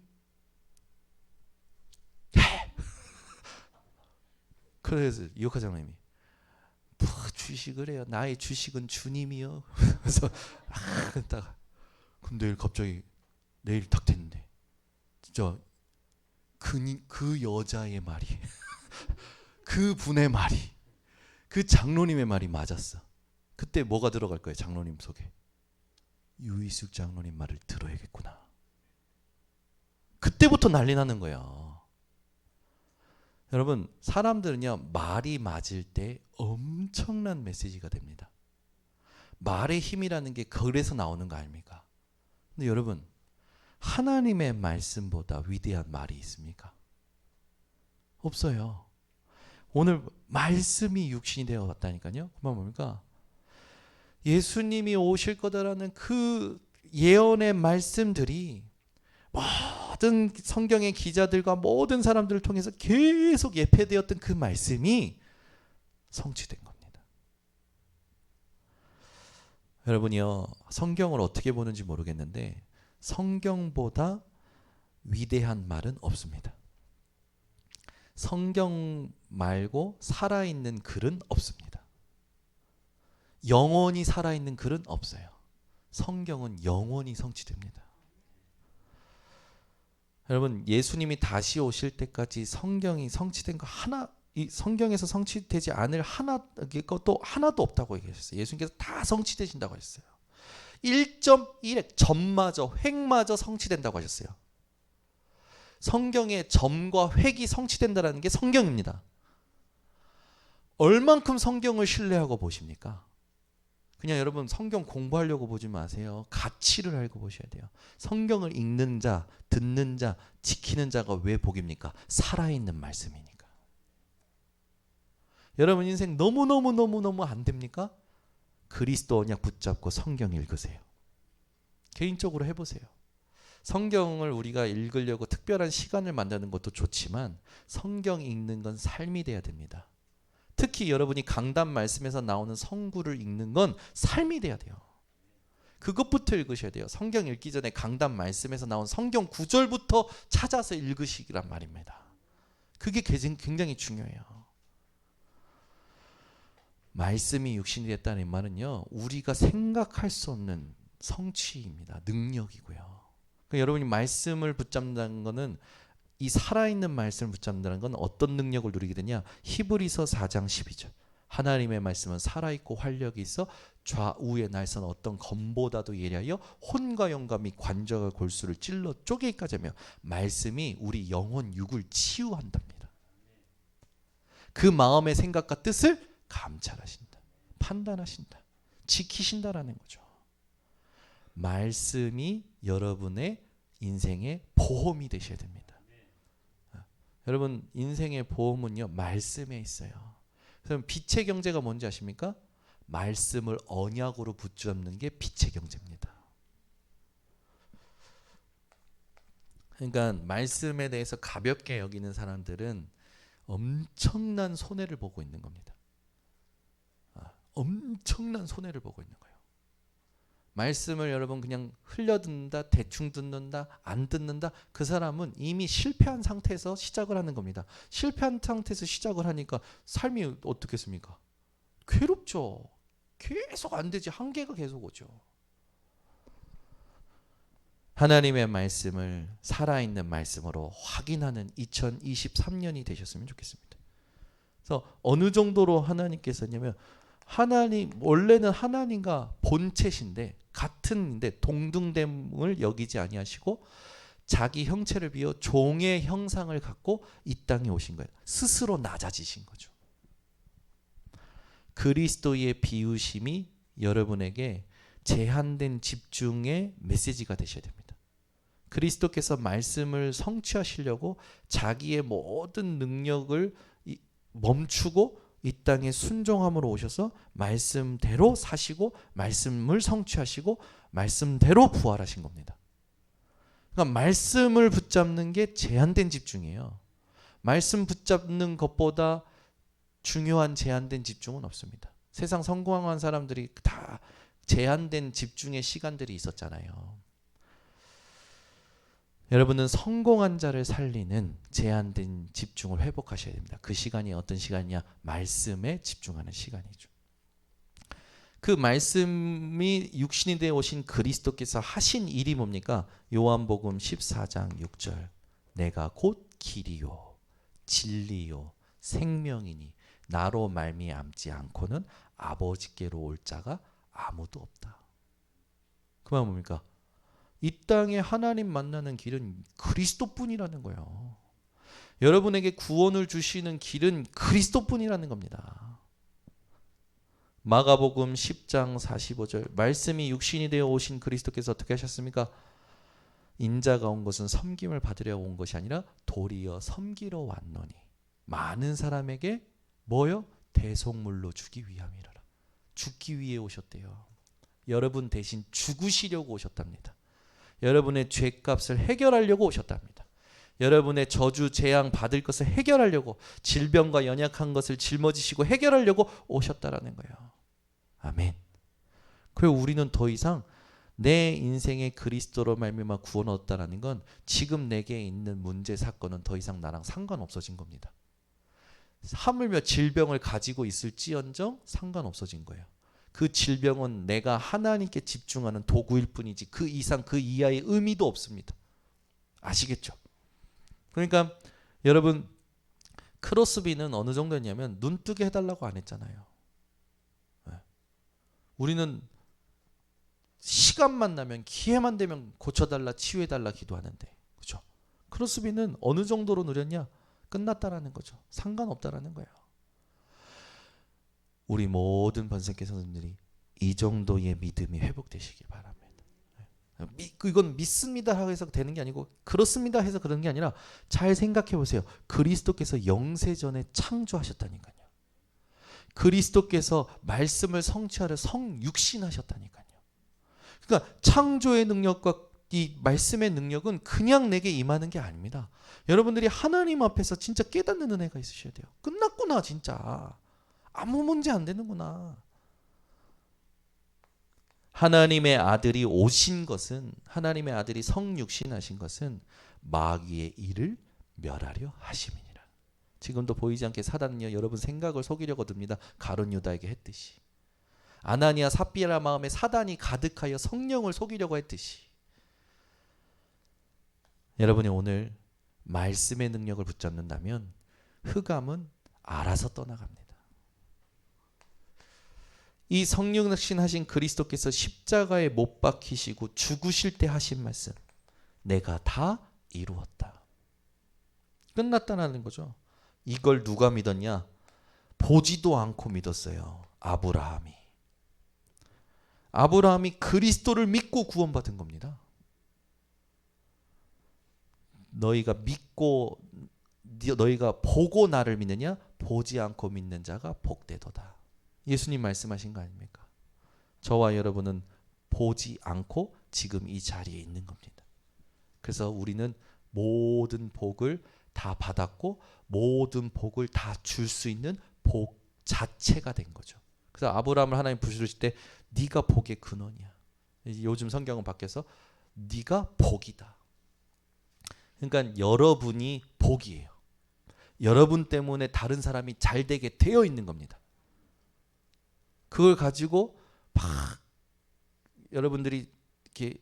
해. 그래서 이호카 장로님이 뭐 주식을 해요. 나의 주식은 주님이요. 그래서 그러다가 그럼 내일 딱 됐는데 진짜 그 여자의 말이 그 분의 말이 그 장로님의 말이 맞았어. 그때 뭐가 들어갈 거예요? 장로님 속에 유이숙 장로님 말을 들어야겠구나. 그때부터 난리 나는 거예요. 여러분, 사람들은요 말이 맞을 때 엄청난 메시지가 됩니다. 말의 힘이라는 게 그래서 나오는 거 아닙니까? 근데 여러분, 하나님의 말씀보다 위대한 말이 있습니까? 없어요. 오늘 말씀이 육신이 되어 왔다니까요. 그만 뭡니까? 예수님이 오실 거다라는 그 예언의 말씀들이 모든 성경의 기자들과 모든 사람들을 통해서 계속 예표되었던 그 말씀이 성취된 겁니다. 여러분이요, 성경을 어떻게 보는지 모르겠는데 성경보다 위대한 말은 없습니다. 성경 말고 살아있는 글은 없습니다. 영원히 살아있는 글은 없어요. 성경은 영원히 성취됩니다. 여러분, 예수님이 다시 오실 때까지 성경이 성취된 거 하나, 이 성경에서 성취되지 않을 것도 하나도 없다고 얘기하셨어요. 예수님께서 다 성취되신다고 하셨어요. 1.1획 점마저 획마저 성취된다고 하셨어요. 성경의 점과 획이 성취된다는 게 성경입니다. 얼만큼 성경을 신뢰하고 보십니까? 그냥 여러분 성경 공부하려고 보지 마세요. 가치를 알고 보셔야 돼요. 성경을 읽는 자, 듣는 자, 지키는 자가 왜 복입니까? 살아있는 말씀이니까. 여러분 인생 너무너무 안 됩니까? 그리스도 언약 붙잡고 성경 읽으세요. 개인적으로 해보세요. 성경을 우리가 읽으려고 특별한 시간을 만드는 것도 좋지만 성경 읽는 건 삶이 돼야 됩니다. 특히 여러분이 강단 말씀에서 나오는 성구를 읽는 건 삶이 돼야 돼요. 그것부터 읽으셔야 돼요. 성경 읽기 전에 강단 말씀에서 나온 성경 구절부터 찾아서 읽으시란 말입니다. 그게 굉장히 중요해요. 말씀이 육신이 됐다는 말은요, 우리가 생각할 수 없는 성취입니다. 능력이고요. 그러니까 여러분이 말씀을 붙잡는다는 것은, 이 살아있는 말씀을 붙잡는다는 건 어떤 능력을 누리게 되냐? 히브리서 4장 12절. 하나님의 말씀은 살아있고 활력이 있어 좌우의 날선 어떤 검보다도 예리하여 혼과 영과 및 관절과 골수를 찔러 쪼개기까지 하며 말씀이 우리 영혼 육을 치유한답니다. 그 마음의 생각과 뜻을 감찰하신다. 판단하신다. 지키신다라는 거죠. 말씀이 여러분의 인생의 보험이 되셔야 됩니다. 여러분 인생의 보험은요 말씀에 있어요. 그럼 빛의 경제가 뭔지 아십니까? 말씀을 언약으로 붙잡는 게 빛의 경제입니다. 그러니까 말씀에 대해서 가볍게 여기는 사람들은 엄청난 손해를 보고 있는 겁니다. 엄청난 손해를 보고 있는 거예요. 말씀을 여러분 그냥 흘려듣는다, 대충 듣는다, 안 듣는다, 그 사람은 이미 실패한 상태에서 시작을 하는 겁니다. 실패한 상태에서 시작을 하니까 삶이 어떻겠습니까? 괴롭죠. 계속 안 되지. 한계가 계속 오죠. 하나님의 말씀을 살아있는 말씀으로 확인하는 2023년이 되셨으면 좋겠습니다. 그래서 어느 정도로 하나님께서냐면, 하나님 원래는 하나님과 본체신데 같은데 동등됨을 여기지 아니하시고 자기 형체를 비워 종의 형상을 갖고 이 땅에 오신 거예요. 스스로 낮아지신 거죠. 그리스도의 비우심이 여러분에게 제한된 집중의 메시지가 되셔야 됩니다. 그리스도께서 말씀을 성취하시려고 자기의 모든 능력을 멈추고 이 땅에 순종함으로 오셔서 말씀대로 사시고 말씀을 성취하시고 말씀대로 부활하신 겁니다. 그러니까 말씀을 붙잡는 게 제한된 집중이에요. 말씀 붙잡는 것보다 중요한 제한된 집중은 없습니다. 세상 성공한 사람들이 다 제한된 집중의 시간들이 있었잖아요. 여러분은 성공한 자를 살리는 제한된 집중을 회복하셔야 됩니다. 그 시간이 어떤 시간이냐? 말씀에 집중하는 시간이죠. 그 말씀이 육신이 되어 오신 그리스도께서 하신 일이 뭡니까? 요한복음 14장 6절. 내가 곧 길이요 진리요 생명이니 나로 말미암지 않고는 아버지께로 올 자가 아무도 없다. 그 말 뭡니까? 이 땅에 하나님 만나는 길은 그리스도뿐이라는 거예요. 여러분에게 구원을 주시는 길은 그리스도뿐이라는 겁니다. 마가복음 10장 45절. 말씀이 육신이 되어 오신 그리스도께서 어떻게 하셨습니까? 인자가 온 것은 섬김을 받으려 온 것이 아니라 도리어 섬기러 왔노니 많은 사람에게 뭐요? 대속물로 주기 위함이라. 죽기 위해 오셨대요. 여러분 대신 죽으시려고 오셨답니다. 여러분의 죄값을 해결하려고 오셨답니다. 여러분의 저주 재앙 받을 것을 해결하려고, 질병과 연약한 것을 짊어지시고 해결하려고 오셨다라는 거예요. 아멘. 그리고 우리는 더 이상 내 인생의 그리스도로 말미암아 구원 얻었다라는 건 지금 내게 있는 문제 사건은 더 이상 나랑 상관없어진 겁니다. 하물며 질병을 가지고 있을지언정 상관없어진 거예요. 그 질병은 내가 하나님께 집중하는 도구일 뿐이지 그 이상 그 이하의 의미도 없습니다. 아시겠죠? 그러니까 여러분 크로스비는 어느 정도였냐면 눈뜨게 해달라고 안 했잖아요. 우리는 시간만 나면 기회만 되면 고쳐달라 치유해달라 기도하는데 그렇죠? 크로스비는 어느 정도로 누렸냐? 끝났다라는 거죠. 상관없다라는 거예요. 우리 모든 번성교 성도들이 이 정도의 믿음이 회복되시길 바랍니다. 이건 믿습니다 해서 되는 게 아니고 그렇습니다 해서 그런 게 아니라 잘 생각해 보세요. 그리스도께서 영세전에 창조하셨다니까요. 그리스도께서 말씀을 성취하려 성육신하셨다니까요. 그러니까 창조의 능력과 이 말씀의 능력은 그냥 내게 임하는 게 아닙니다. 여러분들이 하나님 앞에서 진짜 깨닫는 은혜가 있으셔야 돼요. 끝났구나 진짜. 아무 문제 안 되는구나. 하나님의 아들이 오신 것은 하나님의 아들이 성육신하신 것은 마귀의 일을 멸하려 하심이니라. 지금도 보이지 않게 사단은요 여러분 생각을 속이려고 듭니다. 가룟 유다에게 했듯이. 아나니아 삽비라 마음에 사단이 가득하여 성령을 속이려고 했듯이. 여러분이 오늘 말씀의 능력을 붙잡는다면 흑암은 알아서 떠나갑니다. 이 성육신하신 그리스도께서 십자가에 못 박히시고 죽으실 때 하신 말씀, 내가 다 이루었다. 끝났다는 거죠. 이걸 누가 믿었냐? 보지도 않고 믿었어요. 아브라함이 그리스도를 믿고 구원받은 겁니다. 너희가 믿고 너희가 보고 나를 믿느냐? 보지 않고 믿는 자가 복되도다. 예수님 말씀하신 거 아닙니까? 저와 여러분은 보지 않고 지금 이 자리에 있는 겁니다. 그래서 우리는 모든 복을 다 받았고 모든 복을 다 줄 수 있는 복 자체가 된 거죠. 그래서 아브라함을 하나님 부르실 때 네가 복의 근원이야. 요즘 성경은 바뀌어서 네가 복이다. 그러니까 여러분이 복이에요. 여러분 때문에 다른 사람이 잘 되게 되어 있는 겁니다. 그걸 가지고 막 여러분들이 이렇게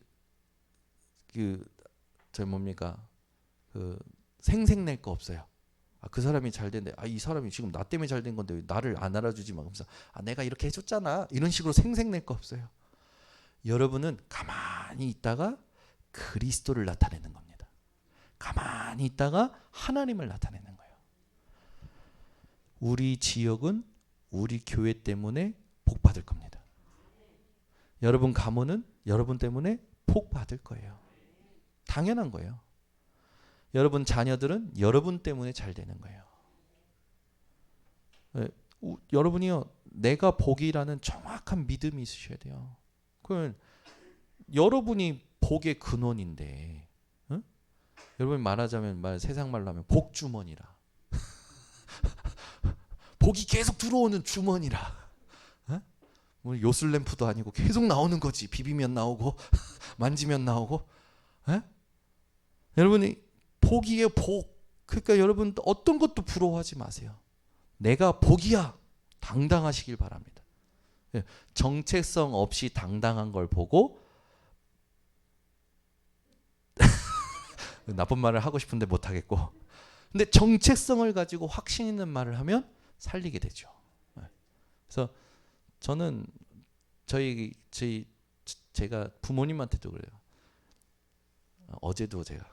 생색낼 거 없어요. 그 사람이 잘 된대. 이 사람이 지금 나 때문에 잘 된 건데 왜 나를 안 알아주지? 막 그러면서 내가 이렇게 해줬잖아. 이런 식으로 생색낼 거 없어요. 여러분은 가만히 있다가 그리스도를 나타내는 겁니다. 가만히 있다가 하나님을 나타내는 거예요. 우리 지역은 우리 교회 때문에 복 받을 겁니다. 여러분 가문은 여러분 때문에 복 받을 거예요. 당연한 거예요. 여러분 자녀들은 여러분 때문에 잘 되는 거예요. 여러분이요, 내가 복이라는 정확한 믿음이 있으셔야 돼요. 그건 여러분이 복의 근원인데, 응? 여러분이 말하자면 세상 말로 하면 복주머니라. 복이 계속 들어오는 주머니라. 뭐 요술램프도 아니고 계속 나오는 거지. 비비면 나오고 만지면 나오고. 여러분이 복이에요. 복. 그러니까 여러분 어떤 것도 부러워하지 마세요. 내가 복이야. 당당하시길 바랍니다. 정체성 없이 당당한 걸 보고 나쁜 말을 하고 싶은데 못하겠고, 근데 정체성을 가지고 확신 있는 말을 하면 살리게 되죠. 그래서 저는 제가 부모님한테도 그래요. 어제도 제가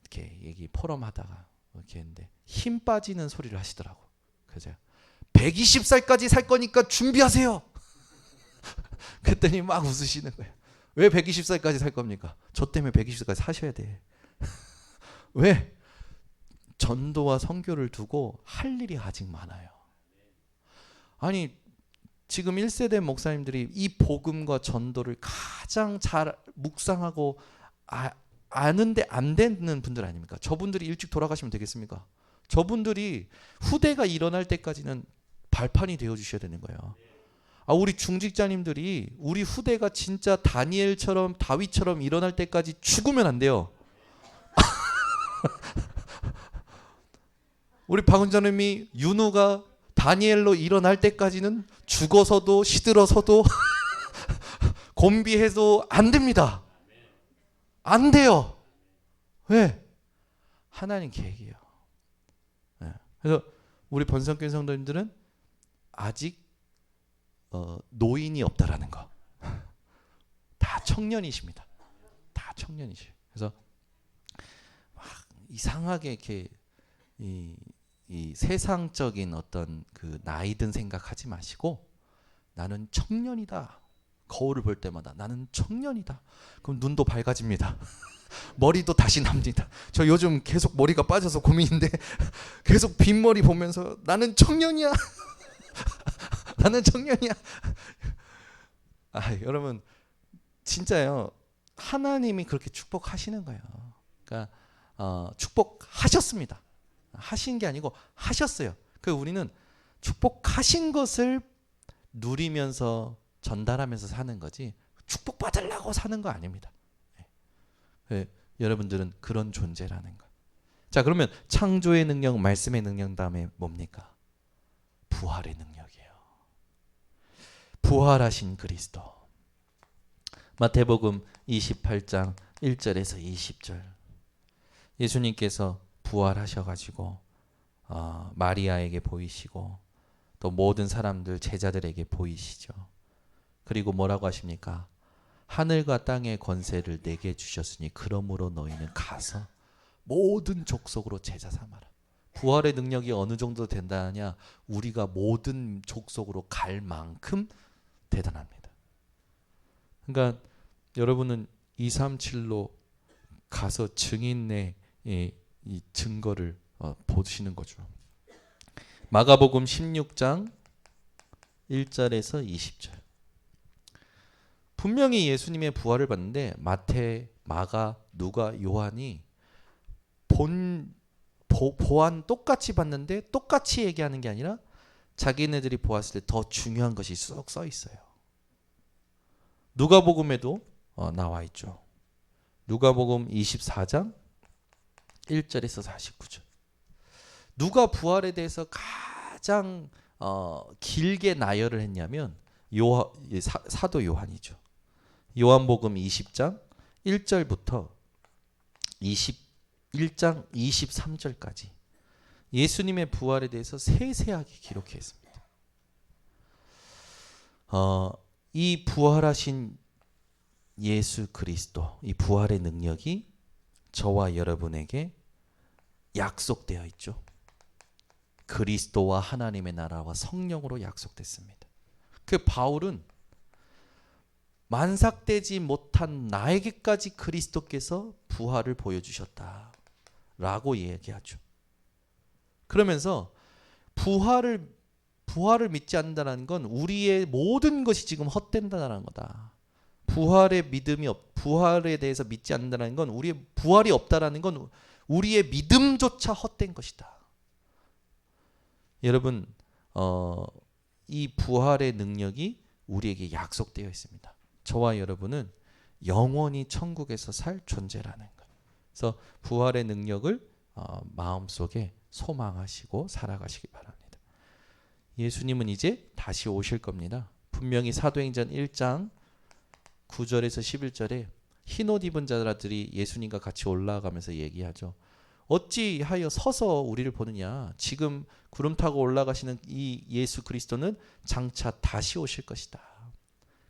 이렇게 얘기 포럼하다가 이렇게 했는데 힘 빠지는 소리를 하시더라고. 그래서 120살까지 살 거니까 준비하세요. 그랬더니 막 웃으시는 거예요. 왜 120살까지 살 겁니까? 저 때문에 120살까지 사셔야 돼. 왜? 전도와 선교를 두고 할 일이 아직 많아요. 아니 지금 1세대 목사님들이 이 복음과 전도를 가장 잘 묵상하고 아는데 안 되는 분들 아닙니까? 저분들이 일찍 돌아가시면 되겠습니까? 저분들이 후대가 일어날 때까지는 발판이 되어주셔야 되는 거예요. 우리 중직자님들이 우리 후대가 진짜 다니엘처럼 다윗처럼 일어날 때까지 죽으면 안 돼요. 우리 박은자님이 윤우가 다니엘로 일어날 때까지는 죽어서도 시들어서도 곤비해도 안 됩니다. 안 돼요. 왜? 하나님 계획이에요. 그래서 우리 번성교회 성도님들은 아직 노인이 없다라는 거. 다 청년이십니다. 다 청년이시에요. 그래서 막 이상하게 이렇게 이 세상적인 어떤 그 나이든 생각하지 마시고 나는 청년이다. 거울을 볼 때마다 나는 청년이다. 그럼 눈도 밝아집니다. 머리도 다시 납니다. 저 요즘 계속 머리가 빠져서 고민인데 계속 빈머리 보면서 나는 청년이야. 나는 청년이야. 여러분 진짜요. 하나님이 그렇게 축복하시는 거예요. 그러니까 축복하셨습니다. 하신 게 아니고 하셨어요. 그 우리는 축복하신 것을 누리면서 전달하면서 사는 거지 축복받으려고 사는 거 아닙니다. 여러분들은 그런 존재라는 거. 자, 그러면 창조의 능력, 말씀의 능력 다음에 뭡니까? 부활의 능력이에요. 부활하신 그리스도. 마태복음 28장 1절에서 20절. 예수님께서 부활하셔가지고 마리아에게 보이시고 또 모든 사람들 제자들에게 보이시죠. 그리고 뭐라고 하십니까? 하늘과 땅의 권세를 내게 주셨으니 그러므로 너희는 가서 모든 족속으로 제자 삼아라. 부활의 능력이 어느 정도 된다냐? 우리가 모든 족속으로 갈 만큼 대단합니다. 그러니까 여러분은 237로 가서 증인의 이 증거를 보시는 거죠. 마가복음 16장 1절에서 20절. 분명히 예수님의 부활을 봤는데 마태, 마가, 누가, 요한이 보안 똑같이 봤는데 똑같이 얘기하는 게 아니라 자기네들이 보았을 때 더 중요한 것이 쏙 써 있어요. 누가복음에도 나와 있죠. 누가복음 24장 1절에서 49절. 누가 부활에 대해서 가장 길게 나열을 했냐면 사도 요한이죠. 요한복음 20장 1절부터 21장 23절까지 예수님의 부활에 대해서 세세하게 기록했습니다. 이 부활하신 예수 그리스도, 이 부활의 능력이 저와 여러분에게 약속되어 있죠. 그리스도와 하나님의 나라와 성령으로 약속됐습니다. 그 바울은 만삭되지 못한 나에게까지 그리스도께서 부활을 보여주셨다라고 얘기하죠. 그러면서 부활을 믿지 않는다는 건 우리의 모든 것이 지금 헛된다는 거다. 부활에 대해서 믿지 않는다는 건 우리의 부활이 없다라는 건 우리의 믿음조차 헛된 것이다. 여러분, 이 부활의 능력이 우리에게 약속되어 있습니다. 저와 여러분은 영원히 천국에서 살 존재라는 것. 그래서 부활의 능력을 마음속에 소망하시고 살아가시기 바랍니다. 예수님은 이제 다시 오실 겁니다. 분명히 사도행전 1장 9절에서 11절에 흰옷 입은 자들이 예수님과 같이 올라가면서 얘기하죠. 어찌하여 서서 우리를 보느냐? 지금 구름 타고 올라가시는 이 예수 그리스도는 장차 다시 오실 것이다.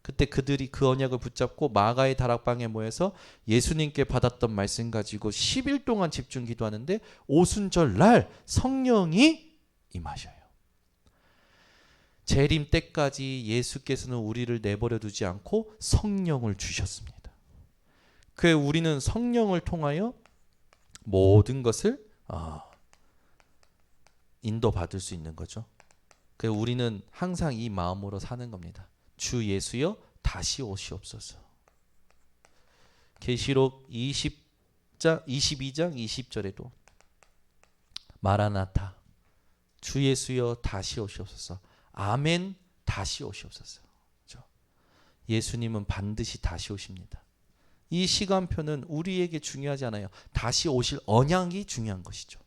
그때 그들이 그 언약을 붙잡고 마가의 다락방에 모여서 예수님께 받았던 말씀 가지고 10일 동안 집중 기도하는데 오순절 날 성령이 임하셔요. 재림 때까지 예수께서는 우리를 내버려 두지 않고 성령을 주셨습니다. 그 우리는 성령을 통하여 모든 것을 인도받을 수 있는 거죠. 그 우리는 항상 이 마음으로 사는 겁니다. 주 예수여 다시 오시옵소서. 계시록 22장 20절에도 마라나타 주 예수여 다시 오시옵소서. 아멘 다시 오시옵소서. 그렇죠? 예수님은 반드시 다시 오십니다. 이 시간표는 우리에게 중요하지 않아요. 다시 오실 언약이 중요한 것이죠.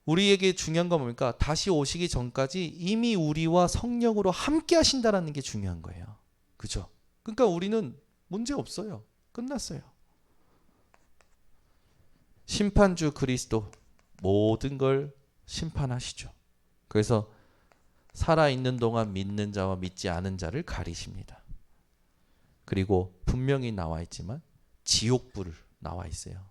우리에게 중요한 건 뭡니까? 다시 오시기 전까지 이미 우리와 성령으로 함께 하신다라는 게 중요한 거예요. 그죠? 그러니까 우리는 문제 없어요. 끝났어요. 심판주 그리스도 모든 걸 심판하시죠. 그래서 살아있는 동안 믿는 자와 믿지 않은 자를 가리십니다. 그리고 분명히 나와 있지만 지옥불 나와 있어요.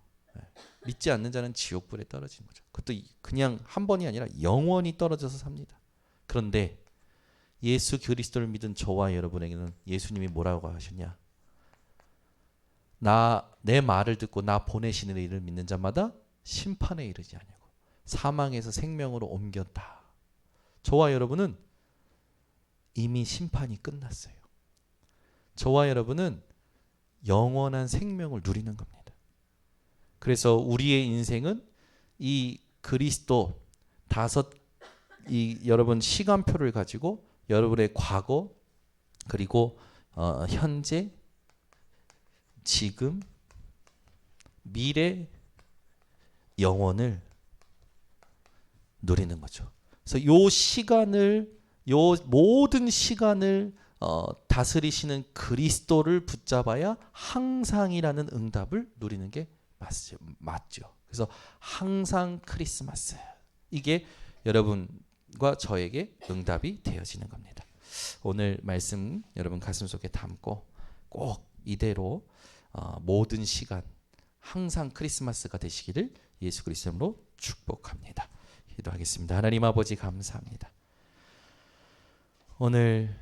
믿지 않는 자는 지옥불에 떨어지는 거죠. 그것도 그냥 한 번이 아니라 영원히 떨어져서 삽니다. 그런데 예수 그리스도를 믿은 저와 여러분에게는 예수님이 뭐라고 하셨냐? 내 말을 듣고 나 보내시는 이를 믿는 자마다 심판에 이르지 아니하고 사망에서 생명으로 옮겼다. 저와 여러분은 이미 심판이 끝났어요. 저와 여러분은 영원한 생명을 누리는 겁니다. 그래서 우리의 인생은 이 그리스도 여러분 시간표를 가지고 여러분의 과거 그리고 현재 지금 미래 영원을 누리는 거죠. 그래서 요 모든 시간을 다스리시는 그리스도를 붙잡아야 항상이라는 응답을 누리는 게 맞죠. 그래서 항상 크리스마스. 이게 여러분과 저에게 응답이 되어지는 겁니다. 오늘 말씀 여러분 가슴속에 담고 꼭 이대로 모든 시간 항상 크리스마스가 되시기를 예수 그리스도로 축복합니다. 기도하겠습니다. 하나님 아버지 감사합니다. 오늘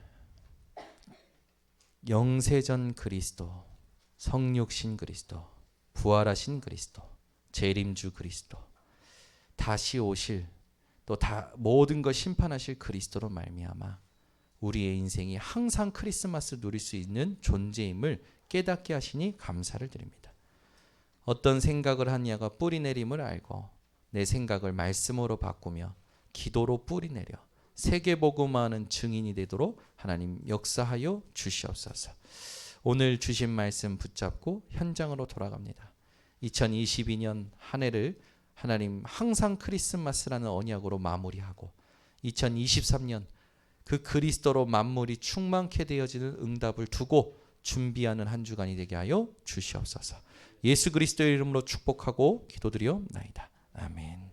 영세전 그리스도, 성육신 그리스도, 부활하신 그리스도, 재림주 그리스도, 다시 오실 또 모든 것 심판하실 그리스도로 말미암아 우리의 인생이 항상 크리스마스 누릴 수 있는 존재임을 깨닫게 하시니 감사를 드립니다. 어떤 생각을 하냐가 뿌리 내림을 알고 내 생각을 말씀으로 바꾸며 기도로 뿌리 내려 세계복음화하는 증인이 되도록 하나님 역사하여 주시옵소서. 오늘 주신 말씀 붙잡고 현장으로 돌아갑니다. 2022년 한 해를 하나님 항상 크리스마스라는 언약으로 마무리하고 2023년 그 그리스도로 만물이 충만케 되어지는 응답을 두고 준비하는 한 주간이 되게 하여 주시옵소서. 예수 그리스도의 이름으로 축복하고 기도드리옵나이다. 아멘.